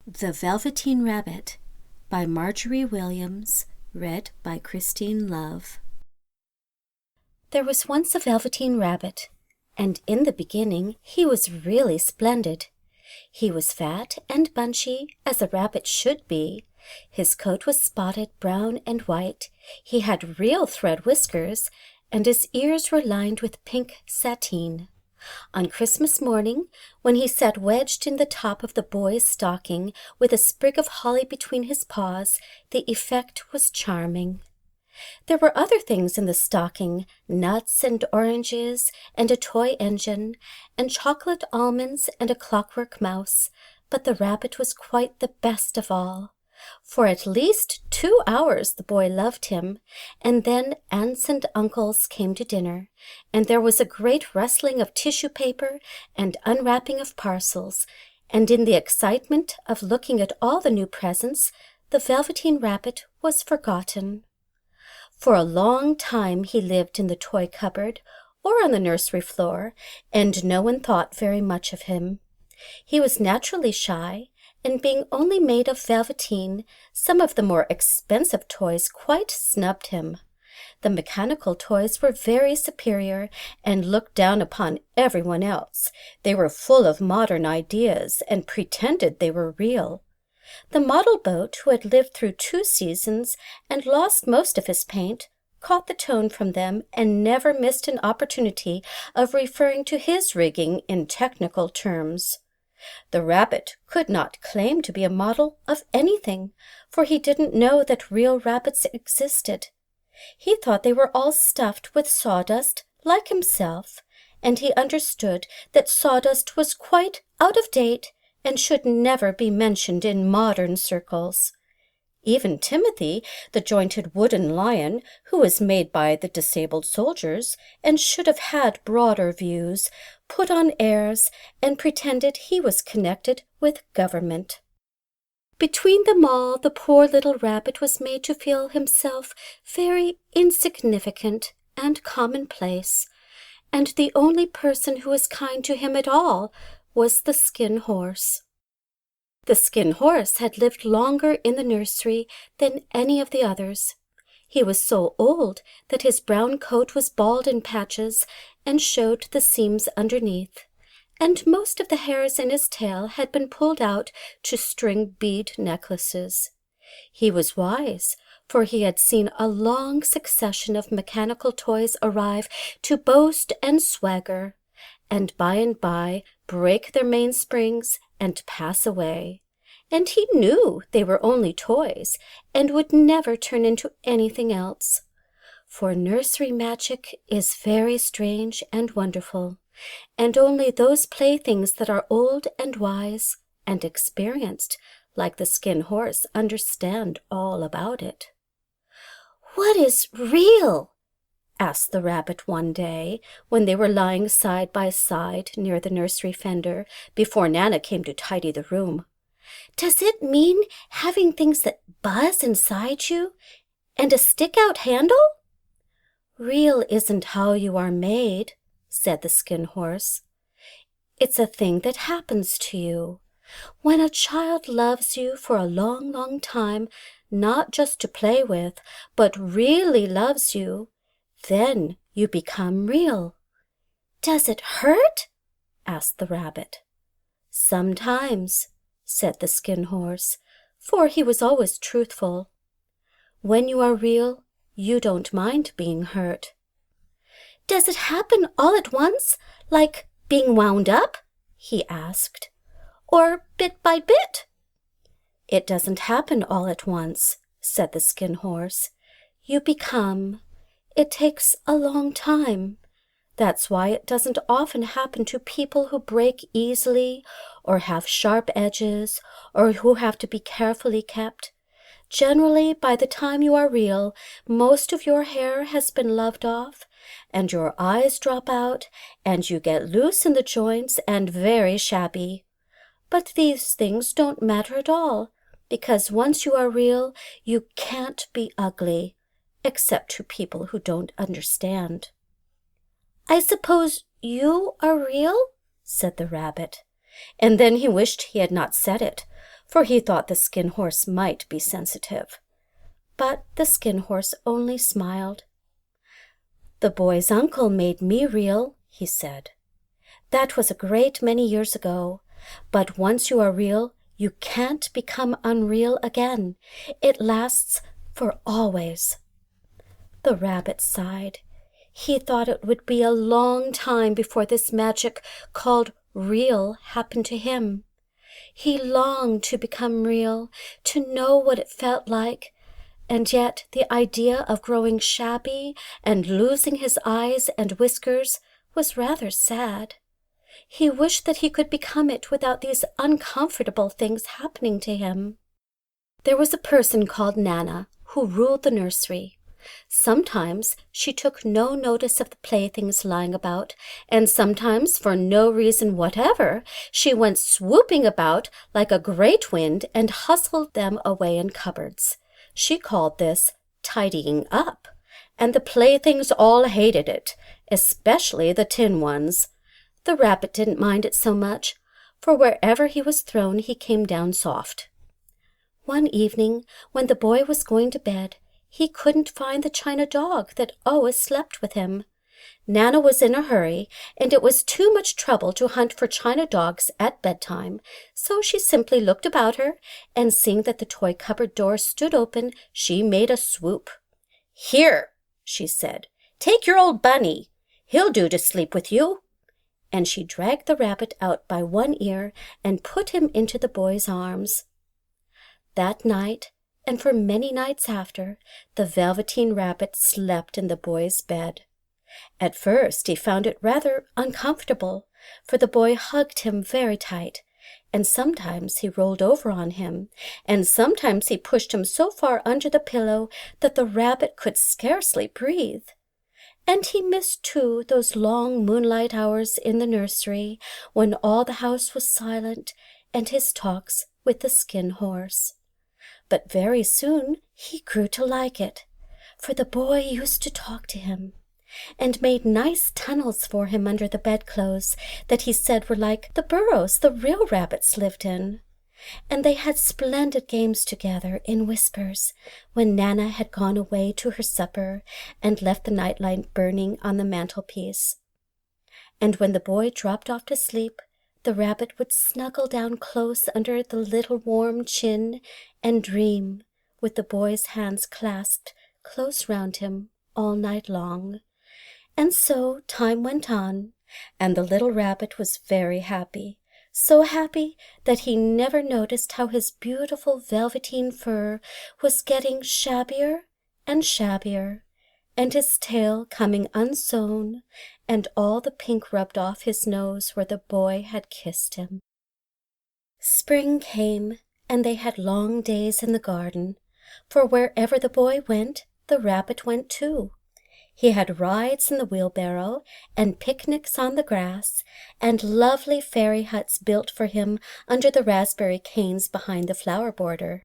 The Velveteen Rabbit by Margery Williams, read by Christine Love. There was once a Velveteen Rabbit, and in the beginning he was really splendid. He was fat and bunchy, as a rabbit should be. His coat was spotted brown and white. He had real thread whiskers, and his ears were lined with pink sateen. On Christmas morning, when he sat wedged in the top of the boy's stocking with a sprig of holly between his paws, the effect was charming. There were other things in the stocking, nuts and oranges, and a toy engine, and chocolate almonds and a clockwork mouse, but the rabbit was quite the best of all. For at least 2 hours the boy loved him, and then aunts and uncles came to dinner, and there was a great rustling of tissue paper and unwrapping of parcels, and in the excitement of looking at all the new presents, the Velveteen Rabbit was forgotten. For a long time he lived in the toy cupboard or on the nursery floor, and no one thought very much of him. He was naturally shy, and being only made of velveteen, some of the more expensive toys quite snubbed him. The mechanical toys were very superior and looked down upon everyone else. They were full of modern ideas and pretended they were real. The model boat, who had lived through 2 seasons and lost most of his paint, caught the tone from them and never missed an opportunity of referring to his rigging in technical terms. The rabbit could not claim to be a model of anything, for he didn't know that real rabbits existed. He thought they were all stuffed with sawdust like himself, and he understood that sawdust was quite out of date and should never be mentioned in modern circles. Even Timothy, the jointed wooden lion, who was made by the disabled soldiers, and should have had broader views, put on airs and pretended he was connected with government. Between them all, the poor little rabbit was made to feel himself very insignificant and commonplace, and the only person who was kind to him at all was the Skin Horse. The Skin Horse had lived longer in the nursery than any of the others. He was so old that his brown coat was bald in patches and showed the seams underneath, and most of the hairs in his tail had been pulled out to string bead necklaces. He was wise, for he had seen a long succession of mechanical toys arrive to boast and swagger, and by break their mainsprings and pass away, and he knew they were only toys and would never turn into anything else. For nursery magic is very strange and wonderful, and only those playthings that are old and wise and experienced, like the Skin Horse, understand all about it. "What is real?" asked the rabbit one day, when they were lying side by side near the nursery fender, before Nana came to tidy the room. "Does it mean having things that buzz inside you, and a stick-out handle?" "Real isn't how you are made," said the Skin Horse. "It's a thing that happens to you. When a child loves you for a long, long time, not just to play with, but really loves you, then you become real." "Does it hurt?" asked the rabbit. "Sometimes," said the Skin Horse, for he was always truthful. "When you are real, you don't mind being hurt." "Does it happen all at once, like being wound up?" he asked. "Or bit by bit?" "It doesn't happen all at once," said the Skin Horse. "You become. It takes a long time. That's why it doesn't often happen to people who break easily, or have sharp edges, or who have to be carefully kept. Generally, by the time you are real, most of your hair has been loved off, and your eyes drop out, and you get loose in the joints and very shabby. But these things don't matter at all, because once you are real, you can't be ugly, except to people who don't understand." "I suppose you are real?" said the rabbit, and then he wished he had not said it, for he thought the Skin Horse might be sensitive. But the Skin Horse only smiled. "The boy's uncle made me real," he said. "That was a great many years ago, but once you are real, you can't become unreal again. It lasts for always." The rabbit sighed. He thought it would be a long time before this magic called real happened to him. He longed to become real, to know what it felt like, and yet the idea of growing shabby and losing his eyes and whiskers was rather sad. He wished that he could become it without these uncomfortable things happening to him. There was a person called Nana who ruled the nursery. Sometimes she took no notice of the playthings lying about, and sometimes, for no reason whatever, she went swooping about like a great wind and hustled them away in cupboards. She called this tidying up, and the playthings all hated it, especially the tin ones. The rabbit didn't mind it so much, for wherever he was thrown he came down soft. One evening, when the boy was going to bed, he couldn't find the china dog that always slept with him. Nana was in a hurry, and it was too much trouble to hunt for china dogs at bedtime, so she simply looked about her, and seeing that the toy cupboard door stood open, she made a swoop. "Here," she said, "take your old bunny. He'll do to sleep with you." And she dragged the rabbit out by one ear and put him into the boy's arms. That night, and for many nights after, the Velveteen Rabbit slept in the boy's bed. At first he found it rather uncomfortable, for the boy hugged him very tight, and sometimes he rolled over on him, and sometimes he pushed him so far under the pillow that the rabbit could scarcely breathe. And he missed, too, those long moonlight hours in the nursery when all the house was silent, and his talks with the Skin Horse. But very soon he grew to like it, for the boy used to talk to him, and made nice tunnels for him under the bedclothes that he said were like the burrows the real rabbits lived in. And they had splendid games together in whispers when Nana had gone away to her supper and left the nightlight burning on the mantelpiece. And when the boy dropped off to sleep, the rabbit would snuggle down close under the little warm chin and dream, with the boy's hands clasped close round him all night long. And so time went on, and the little rabbit was very happy, so happy that he never noticed how his beautiful velveteen fur was getting shabbier and shabbier, and his tail coming unsewn, and all the pink rubbed off his nose where the boy had kissed him. Spring came, and they had long days in the garden, for wherever the boy went, the rabbit went too. He had rides in the wheelbarrow, and picnics on the grass, and lovely fairy huts built for him under the raspberry canes behind the flower border.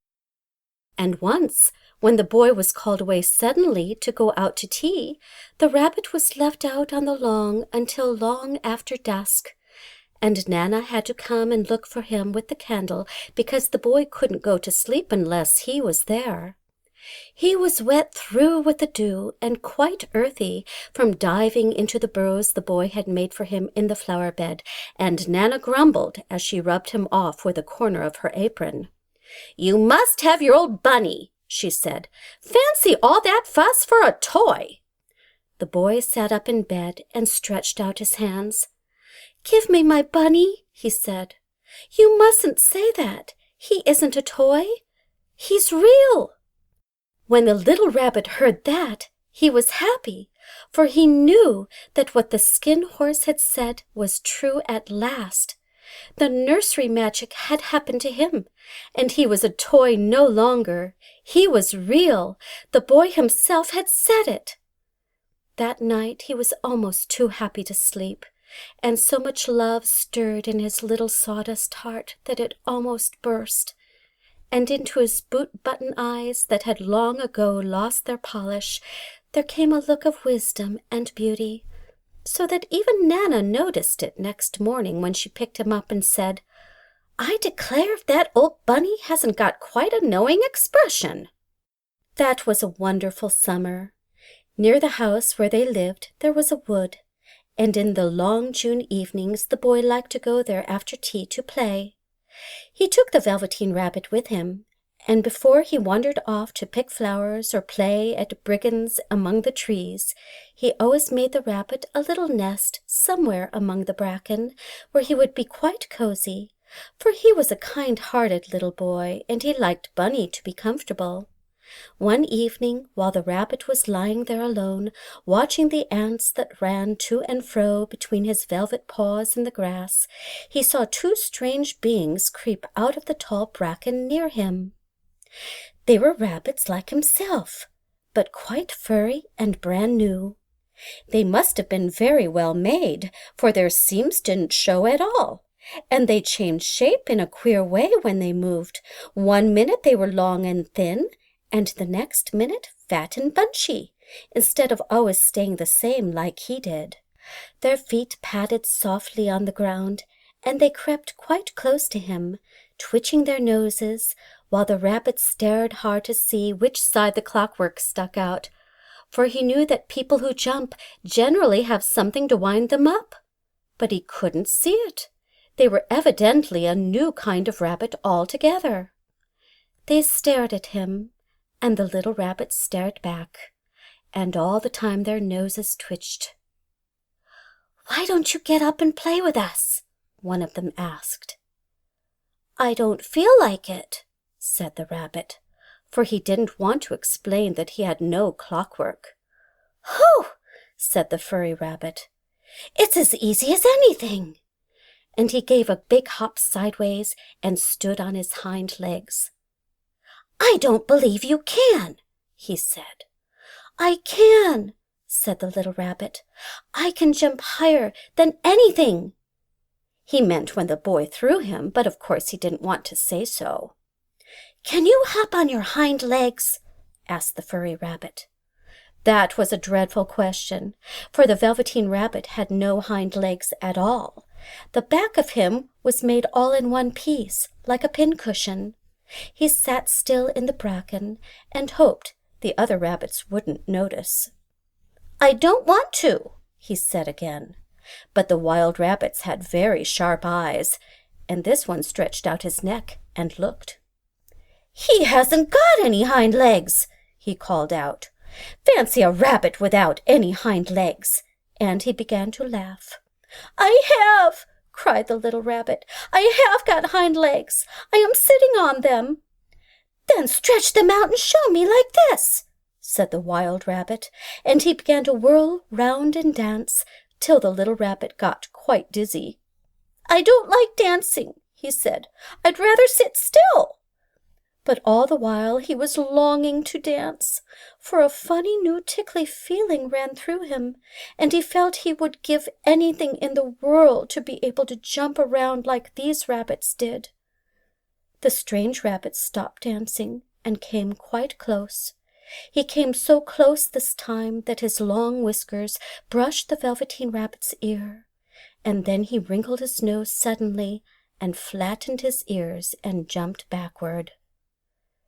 And once, when the boy was called away suddenly to go out to tea, the rabbit was left out on the lawn until long after dusk, and Nana had to come and look for him with the candle because the boy couldn't go to sleep unless he was there. He was wet through with the dew and quite earthy from diving into the burrows the boy had made for him in the flower bed, and Nana grumbled as she rubbed him off with a corner of her apron. "You must have your old bunny," she said. "Fancy all that fuss for a toy." The boy sat up in bed and stretched out his hands. "Give me my bunny," he said. "You mustn't say that. He isn't a toy. He's real." When the little rabbit heard that, he was happy, for he knew that what the Skin Horse had said was true at last. The nursery magic had happened to him, and he was a toy no longer. He was real. The boy himself had said it. That night he was almost too happy to sleep, and so much love stirred in his little sawdust heart that it almost burst. And into his boot-button eyes that had long ago lost their polish, there came a look of wisdom and beauty, so that even Nana noticed it next morning when she picked him up and said, I declare if that old bunny hasn't got quite a knowing expression." That was a wonderful summer. Near the house where they lived there was a wood, and in the long June evenings the boy liked to go there after tea to play. He took the Velveteen Rabbit with him, and before he wandered off to pick flowers or play at brigands among the trees, he always made the rabbit a little nest somewhere among the bracken, where he would be quite cozy, for he was a kind-hearted little boy, and he liked Bunny to be comfortable. One evening, while the rabbit was lying there alone, watching the ants that ran to and fro between his velvet paws in the grass, he saw two strange beings creep out of the tall bracken near him. They were rabbits like himself, but quite furry and brand new. They must have been very well made, for their seams didn't show at all, and they changed shape in a queer way when they moved. One minute they were long and thin, and the next minute fat and bunchy, instead of always staying the same like he did. Their feet padded softly on the ground, and they crept quite close to him, twitching their noses, while the rabbit stared hard to see which side the clockwork stuck out, for he knew that people who jump generally have something to wind them up. But he couldn't see it. They were evidently a new kind of rabbit altogether. They stared at him, and the little rabbit stared back, and all the time their noses twitched. "Why don't you get up and play with us?" one of them asked. "I don't feel like it," said the rabbit, for he didn't want to explain that he had no clockwork. "Hoo!" said the furry rabbit. "It's as easy as anything." And he gave a big hop sideways and stood on his hind legs. "I don't believe you can," he said. "I can," said the little rabbit. "I can jump higher than anything." He meant when the boy threw him, but of course he didn't want to say so. "Can you hop on your hind legs?" asked the furry rabbit. That was a dreadful question, for the Velveteen Rabbit had no hind legs at all. The back of him was made all in one piece, like a pincushion. He sat still in the bracken and hoped the other rabbits wouldn't notice. "I don't want to," he said again. But the wild rabbits had very sharp eyes, and this one stretched out his neck and looked. "He hasn't got any hind legs," he called out. "Fancy a rabbit without any hind legs!" And he began to laugh. "I have!" cried the little rabbit. "I have got hind legs. I am sitting on them." "Then stretch them out and show me like this," said the wild rabbit, and he began to whirl round and dance till the little rabbit got quite dizzy. "I don't like dancing," he said. "I'd rather sit still." But all the while he was longing to dance, for a funny new tickly feeling ran through him, and he felt he would give anything in the world to be able to jump around like these rabbits did. The strange rabbit stopped dancing and came quite close. He came so close this time that his long whiskers brushed the Velveteen Rabbit's ear, and then he wrinkled his nose suddenly and flattened his ears and jumped backward.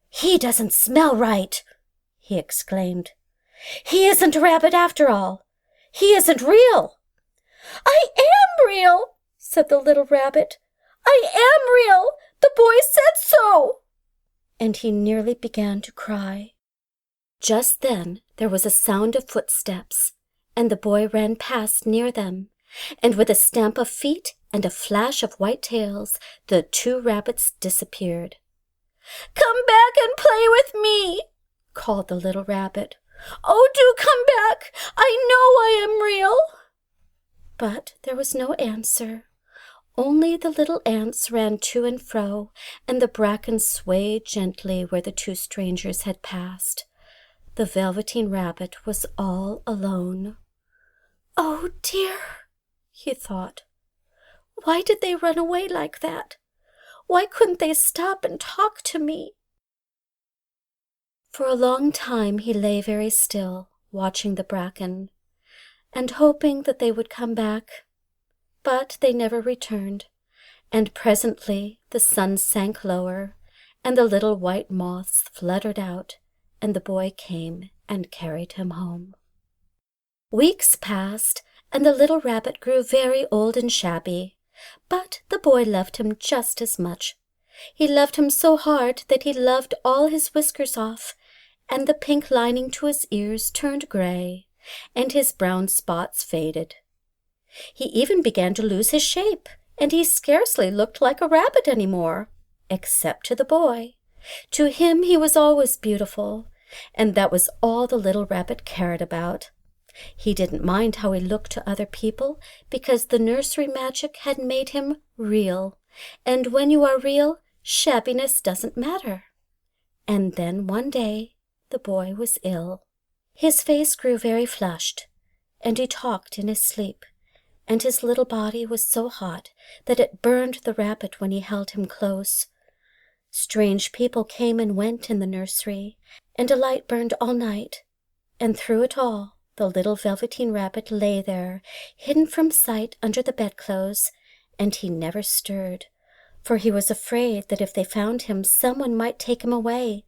"He doesn't smell right," he exclaimed. "He isn't a rabbit after all. He isn't real." "I am real," said the little rabbit. "I am real. The boy said so." And he nearly began to cry. Just then there was a sound of footsteps, and the boy ran past near them, and with a stamp of feet and a flash of white tails, the two rabbits disappeared. "Come back and play with me," called the little rabbit. "Oh, do come back. I know I am real." But there was no answer. Only the little ants ran to and fro, and the bracken swayed gently where the two strangers had passed. The Velveteen Rabbit was all alone. "Oh, dear," he thought. "Why did they run away like that? Why couldn't they stop and talk to me?" For a long time he lay very still, watching the bracken, and hoping that they would come back. But they never returned, and presently the sun sank lower, and the little white moths fluttered out, and the boy came and carried him home. Weeks passed, and the little rabbit grew very old and shabby, but the boy loved him just as much. He loved him so hard that he loved all his whiskers off, and the pink lining to his ears turned gray, and his brown spots faded. He even began to lose his shape, and he scarcely looked like a rabbit any more, except to the boy. To him he was always beautiful, and that was all the little rabbit cared about. He didn't mind how he looked to other people, because the nursery magic had made him real, and when you are real, shabbiness doesn't matter. And then one day the boy was ill. His face grew very flushed, and he talked in his sleep, and his little body was so hot that it burned the rabbit when he held him close. Strange people came and went in the nursery, and a light burned all night, and through it all the little Velveteen Rabbit lay there, hidden from sight under the bedclothes, and he never stirred, for he was afraid that if they found him someone might take him away,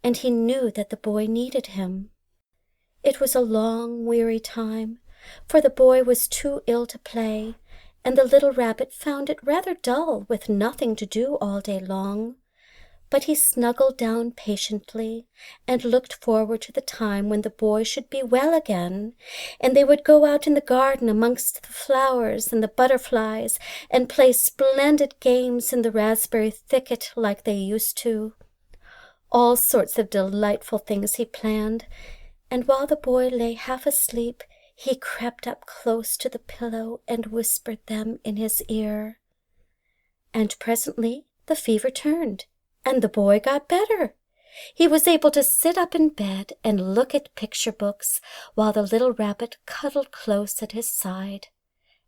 and he knew that the boy needed him. It was a long, weary time, for the boy was too ill to play, and the little rabbit found it rather dull with nothing to do all day long. But he snuggled down patiently and looked forward to the time when the boy should be well again, and they would go out in the garden amongst the flowers and the butterflies and play splendid games in the raspberry thicket like they used to. All sorts of delightful things he planned, and while the boy lay half asleep, he crept up close to the pillow and whispered them in his ear. And presently the fever turned, and the boy got better. He was able to sit up in bed and look at picture books while the little rabbit cuddled close at his side.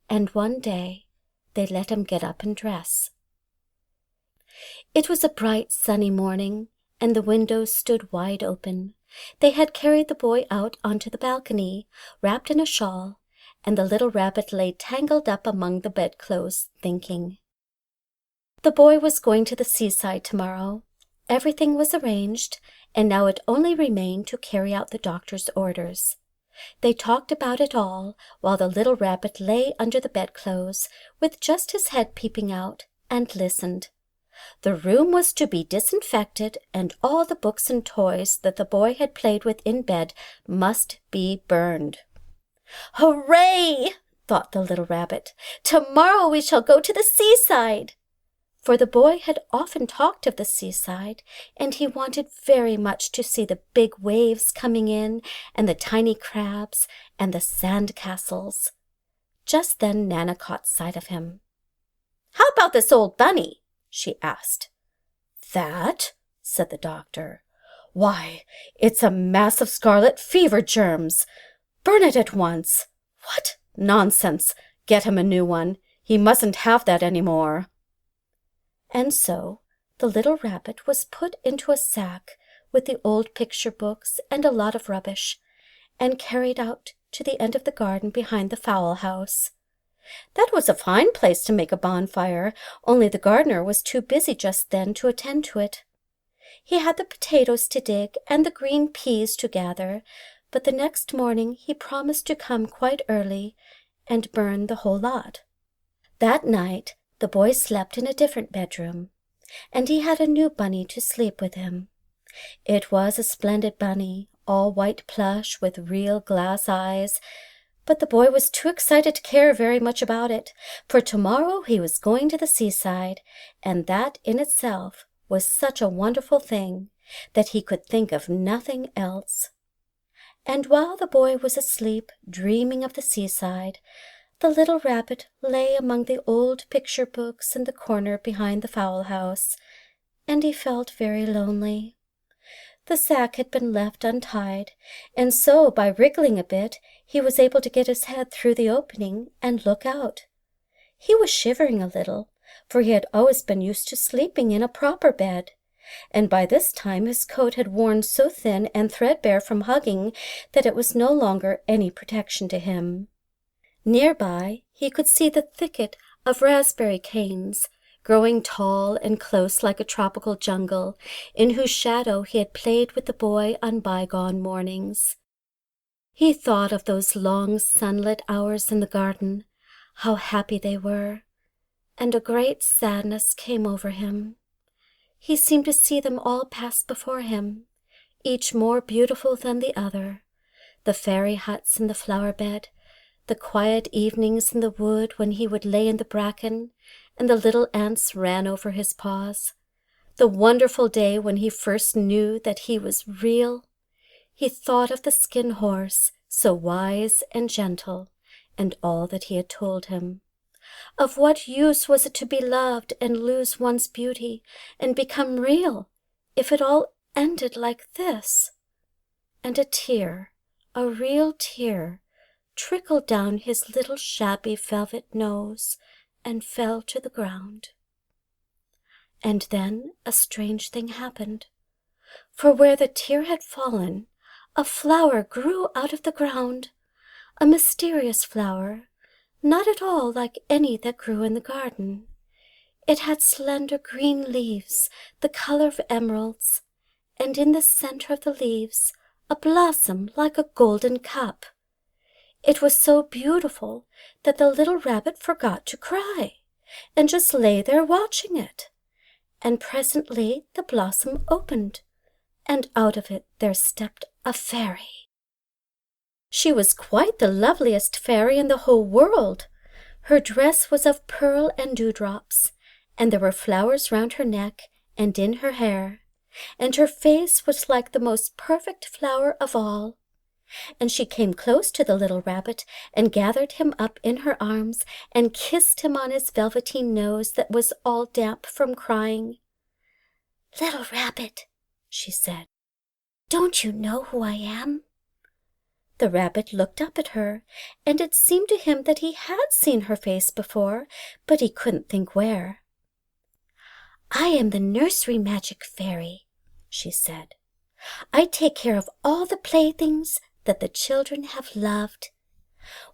And one day they let him get up and dress. It was a bright sunny morning, and the windows stood wide open. They had carried the boy out onto the balcony, wrapped in a shawl, and the little rabbit lay tangled up among the bedclothes, thinking. The boy was going to the seaside tomorrow. Everything was arranged, and now it only remained to carry out the doctor's orders. They talked about it all, while the little rabbit lay under the bedclothes, with just his head peeping out, and listened. The room was to be disinfected, and all the books and toys that the boy had played with in bed must be burned. "Hooray!" thought the little rabbit. "Tomorrow we shall go to the seaside." For the boy had often talked of the seaside, and he wanted very much to see the big waves coming in, and the tiny crabs, and the sand castles. Just then Nana caught sight of him. "How about this old bunny?" she asked. "That?" said the doctor. "Why, it's a mass of scarlet fever germs. Burn it at once." "What? Nonsense! Get him a new one. He mustn't have that any more." And so the little rabbit was put into a sack with the old picture books and a lot of rubbish, and carried out to the end of the garden behind the fowl house. That was a fine place to make a bonfire, only the gardener was too busy just then to attend to it. He had the potatoes to dig and the green peas to gather, but the next morning he promised to come quite early and burn the whole lot. That night the boy slept in a different bedroom, and he had a new bunny to sleep with him. It was a splendid bunny, all white plush with real glass eyes, but the boy was too excited to care very much about it, for tomorrow he was going to the seaside, and that in itself was such a wonderful thing that he could think of nothing else. And while the boy was asleep, dreaming of the seaside, the little rabbit lay among the old picture books in the corner behind the fowl house, and he felt very lonely. The sack had been left untied, and so by wriggling a bit he was able to get his head through the opening and look out. He was shivering a little, for he had always been used to sleeping in a proper bed, and by this time his coat had worn so thin and threadbare from hugging that it was no longer any protection to him. Near by he could see the thicket of raspberry canes, growing tall and close like a tropical jungle, in whose shadow he had played with the boy on bygone mornings. He thought of those long sunlit hours in the garden, how happy they were, and a great sadness came over him. He seemed to see them all pass before him, each more beautiful than the other, the fairy huts in the flower bed, the quiet evenings in the wood when he would lay in the bracken and the little ants ran over his paws, the wonderful day when he first knew that he was real. He thought of the skin horse, so wise and gentle, and all that he had told him. Of what use was it to be loved and lose one's beauty and become real, if it all ended like this? And a tear, a real tear, trickled down his little shabby velvet nose and fell to the ground. And then a strange thing happened, for where the tear had fallen, a flower grew out of the ground, a mysterious flower, not at all like any that grew in the garden. It had slender green leaves, the color of emeralds, and in the center of the leaves a blossom like a golden cup. It was so beautiful that the little rabbit forgot to cry, and just lay there watching it. And presently the blossom opened, and out of it there stepped a fairy. She was quite the loveliest fairy in the whole world. Her dress was of pearl and dewdrops, and there were flowers round her neck and in her hair, and her face was like the most perfect flower of all. And she came close to the little rabbit and gathered him up in her arms and kissed him on his velveteen nose that was all damp from crying. "Little rabbit," she said, "don't you know who I am?" The rabbit looked up at her, and it seemed to him that he had seen her face before, but he couldn't think where. "I am the nursery magic fairy," she said. "I take care of all the playthings that the children have loved.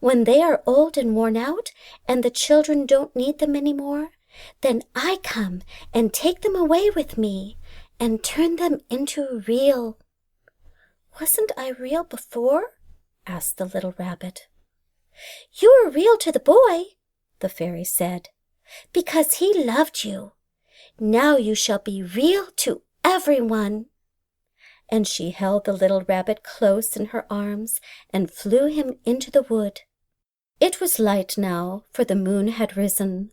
When they are old and worn out, and the children don't need them any more, then I come and take them away with me and turn them into real." "Wasn't I real before?" asked the little rabbit. "You were real to the boy," the fairy said, "because he loved you. Now you shall be real to everyone." And she held the little rabbit close in her arms and flew him into the wood. It was light now, for the moon had risen.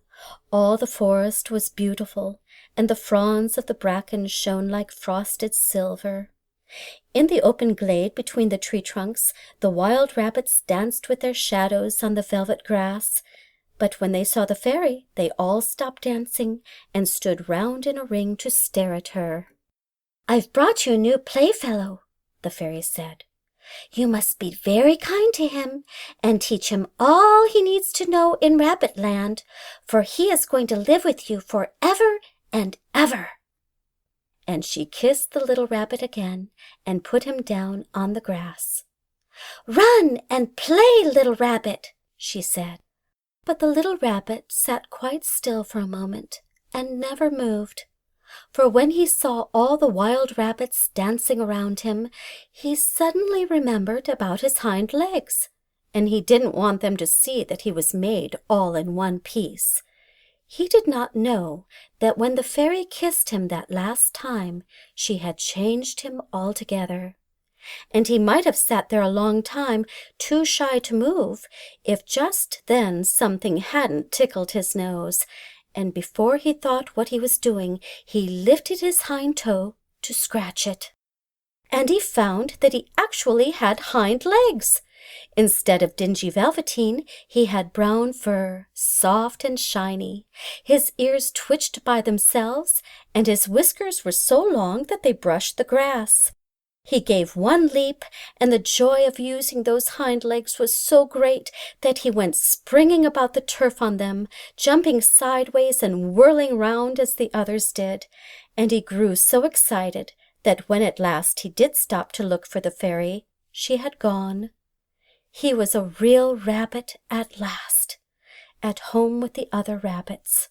All the forest was beautiful, and the fronds of the bracken shone like frosted silver. In the open glade between the tree trunks, the wild rabbits danced with their shadows on the velvet grass. But when they saw the fairy, they all stopped dancing and stood round in a ring to stare at her. "I've brought you a new playfellow," the fairy said. "You must be very kind to him and teach him all he needs to know in Rabbit Land, for he is going to live with you forever and ever." And she kissed the little rabbit again and put him down on the grass. "Run and play, little rabbit," she said. But the little rabbit sat quite still for a moment and never moved. For when he saw all the wild rabbits dancing around him, he suddenly remembered about his hind legs, and he didn't want them to see that he was made all in one piece. He did not know that when the fairy kissed him that last time, she had changed him altogether. And he might have sat there a long time, too shy to move, if just then something hadn't tickled his nose, and before he thought what he was doing, he lifted his hind toe to scratch it. And he found that he actually had hind legs. Instead of dingy velveteen, he had brown fur, soft and shiny. His ears twitched by themselves, and his whiskers were so long that they brushed the grass. He gave one leap, and the joy of using those hind legs was so great that he went springing about the turf on them, jumping sideways and whirling round as the others did, and he grew so excited that when at last he did stop to look for the fairy, she had gone. He was a real rabbit at last, at home with the other rabbits.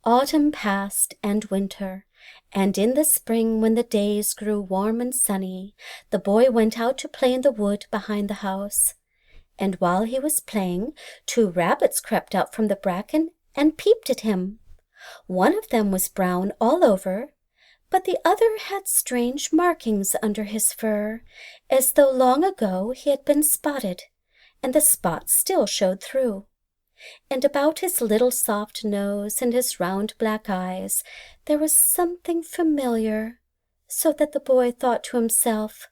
Autumn passed and winter, and in the spring, when the days grew warm and sunny, the boy went out to play in the wood behind the house. And while he was playing, 2 rabbits crept out from the bracken and peeped at him. One of them was brown all over, but the other had strange markings under his fur, as though long ago he had been spotted, and the spots still showed through. And about his little soft nose and his round black eyes there was something familiar, so that the boy thought to himself,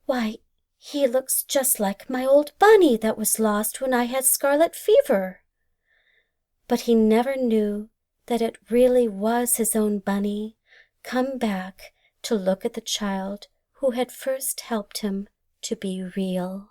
"Why, he looks just like my old bunny that was lost when I had scarlet fever." But he never knew that it really was his own bunny, come back to look at the child who had first helped him to be real.